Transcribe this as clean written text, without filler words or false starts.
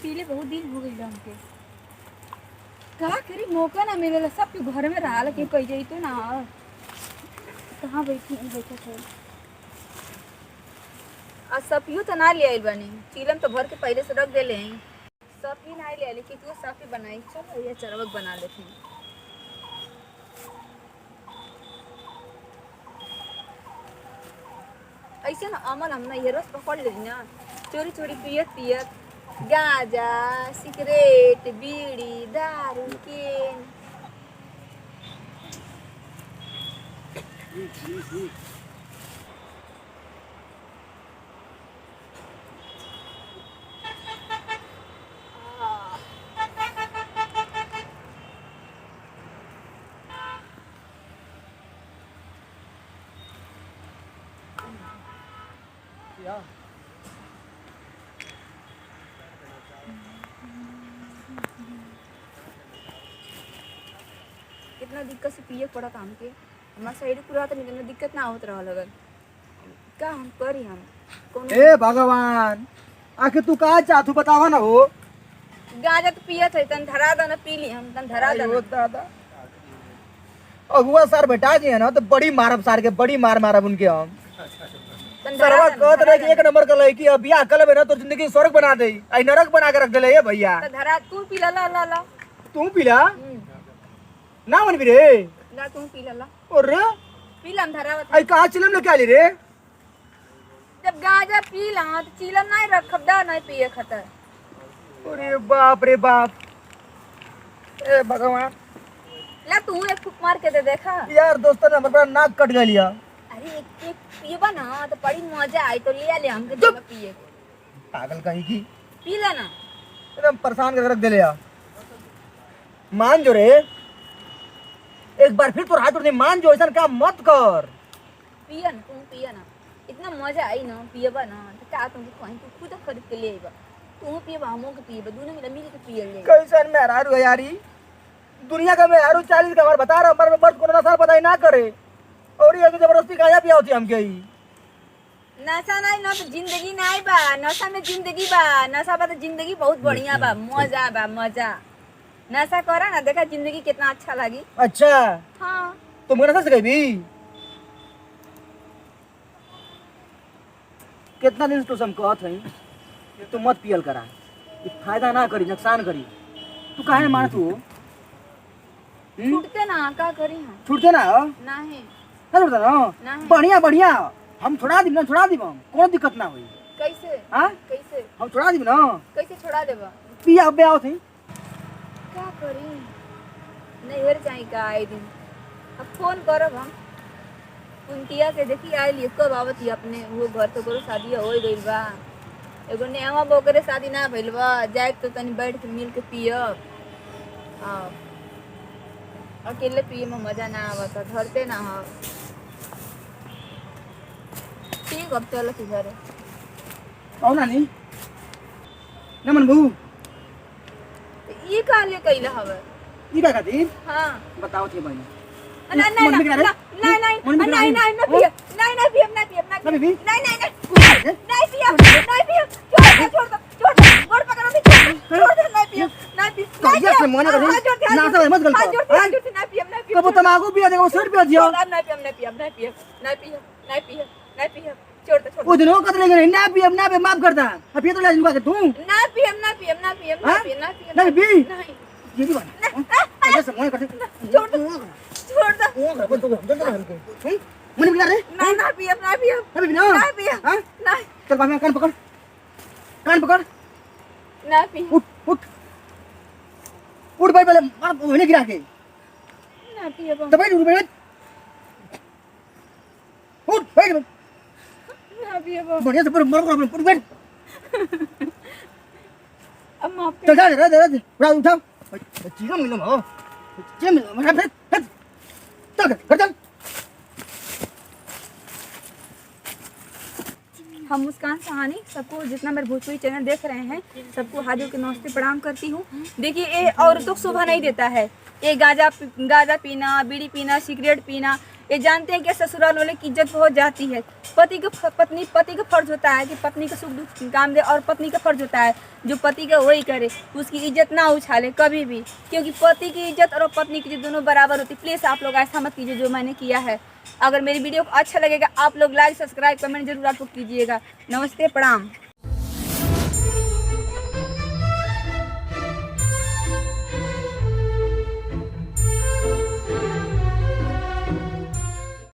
पीले बहुत दिन हो गई हमके। का करी मौका ना मिलेला, सब के घर में रहा के कह जाई तो ना। कहाँ बैठी बैठा थे आ सपियो तो ना ले आइल बनी, चीलम तो भर के पहले से रख देले हैं। सपी ना ले आइल कि तू सपी बनाई, चलो ये चरवक बना लेते हैं। ऐसे ना अमल हम ना ये रस पकड़ ले ना, चोरी चोरी पियत पियत गांजा सिगरेट बीड़ी दारू केन। कितना दिक्कत से पिए पड़ा काम के, हमारे साइड पूरा तो निकलने दिक्कत ना होत रहा लगन। का हम करी हम कौन ए भगवान, आखिर तू का चाहतू बतावा ना हो। गांजा तो पियत है, तन धरा दन पी ली हम, तन धरा अरे वो दन। दादा, अगुआ सर बेटा जी है ना तो बड़ी मारब सार के, बड़ी मार मारब उनके हम। तन सरवा धरा कहत रहे कि एक नंबर का लड़की अब बियाह कर लेबे ना तो जिंदगी स्वर्ग बना दे, आई नरक बना के रख देले ये भैया। तन धरा तू पी ला ला ला। तू पीला ना मन भी रे। ला तू पी ला और पी ला, हम धरावत आई कहां चिलम लेके आली रे। जब गांजा पी ला तो चीलम नहीं रखब दा, नहीं पिए खतर। अरे बाप रे बाप, ए भगवान। ला तू एक फूक मार के दे देखा। यार दोस्तों ने हमारा नाक कट गया। अरे एक पिएबा ना तो बड़ी मजा आई, तो ले ले हमके देबा पिए के। पागल कहीं की, पी ला ना। एकदम परेशान कर रख दे लिया। मान जो रे, एक बार फिर तो हाथ उठने मान जो, ऐसा काम मत कर। पिया ना, तुम पिया ना, इतना मजा आई ना पिएबा ना तो का तुमको कहीं तू खुद खरीद के ले आइबा। तू पिएबा हमो के पिएबा, दोनों मिल के पिए ले। कैसन मेहरारू है यारी, दुनिया का मेहरारू 40 का बार बता रहा हमारे मर्द को नशा पता ही ना करे, और ये जबरदस्ती गाया पिया होती हमके ही। नशा नहीं ना तो जिंदगी नहीं बा, नशा में जिंदगी बा, नशा बा तो जिंदगी बहुत बढ़िया बा, मजा बा मजा। नशा करा ना, देखा जिंदगी कितना अच्छा लगी। अच्छा हाँ तुम नशा से भी कितना दिन से तो हम कहत हई कि तू मत पियल करा, ये फायदा ना करी नुकसान करी, तू काहे मानत हो। छूटते ना का करी हम। छूटते ना हो नहीं ना, छूटते ना नहीं। बढ़िया बढ़िया, हम छोड़ा दी ना, छोड़ा दी हम, कोनो दिक्कत ना हुई। कैसे हाँ कैसे हम छोड़ा दी ना, कैसे छोड़ा देबा। पिया अब आओ थी। क्या करी नहीं हेर चाहे का आए दिन। अब फोन करब हम कुंतिया के, देखी आइल कब आवत अपने वो घर तो करो शादी हो गइल बा। एगो नेवा बोकरे शादी ना भइल बा, जाए तो तनी बैठ के मिल के पियब। अकेले पिए में मजा ना आवता, धरते ना हो। ठीक अब चलो कि घरे। आओ ना नहीं ना मन बहू, ये काले कइला हवे। ई का खातिर हां बताओ थे भाई। नहीं नहीं नहीं नहीं नहीं नहीं नहीं नहीं पिए, नहीं नहीं पिए, नहीं पिए, नहीं भी नहीं नहीं नहीं नहीं पिए, नहीं पिए, छोड़ दो गोड़ पकड़ो, छोड़ दो, नहीं पिए, नहीं पिए, कहिया से मना कर ना से मत गलत हां। नहीं पिए, नहीं पिए, कब तमाकू पिया देखो सिर पे दियो। नहीं पिए, नहीं पिए, नहीं पिए, नहीं पिए, नहीं पिए, नहीं पिए, छोड़ दो, छोड़ वो दिनों कत लेंगे ना पिए, ना पे माफ करता अब ये तो ले जिनका तू ना पिए, ना पिए, ना पिए, ना पिए, ना पिए, नहीं भी नहीं ये भी बात ऐसे मना करते। छोड़ दो, छोड़ दो, ओ घर तो जल्दी ना हमको मन बिना रे ना ना पिए, ना पिए, अभी बिना ना पिए, हां नहीं चल बाबा कान पकड़, कान पकड़, ना पिए, उठ उठ उठ भाई, पहले मार होने गिरा के ना पिए, तो भाई उठ बैठ, उठ बैठ ना पिए, बढ़िया से पर मर उठ बैठ। अब माफ चल जा रे उठा उठा चीज़ मिलो हो चीज़ मिलो मैं फिर चल घर चल। हम मुस्कान सहानी सबको, जितना मेरे भोजपुरी चैनल देख रहे हैं सबको हाजिर के नमस्ते प्रणाम करती हूँ। देखिए ये औरतों को शोभा नहीं देता है, ये गांजा पीना, बीड़ी पीना, सिगरेट पीना, ये जानते हैं कि ससुराल वाले की इज्जत बहुत जाती है। पति का फर्ज होता है कि पत्नी का सुख दुख काम दे, और पत्नी का फर्ज होता है जो पति का वही करे, उसकी इज्जत ना उछाले कभी भी, क्योंकि पति की इज्जत और पत्नी की इज्जत दोनों बराबर होती है। प्लीज़ आप लोग ऐसा मत कीजिए जो मैंने किया है। अगर मेरी वीडियो को अच्छा लगेगा आप लोग लाइक सब्सक्राइब कमेंट जरूर आप लोग कीजिएगा। नमस्ते, प्रणाम।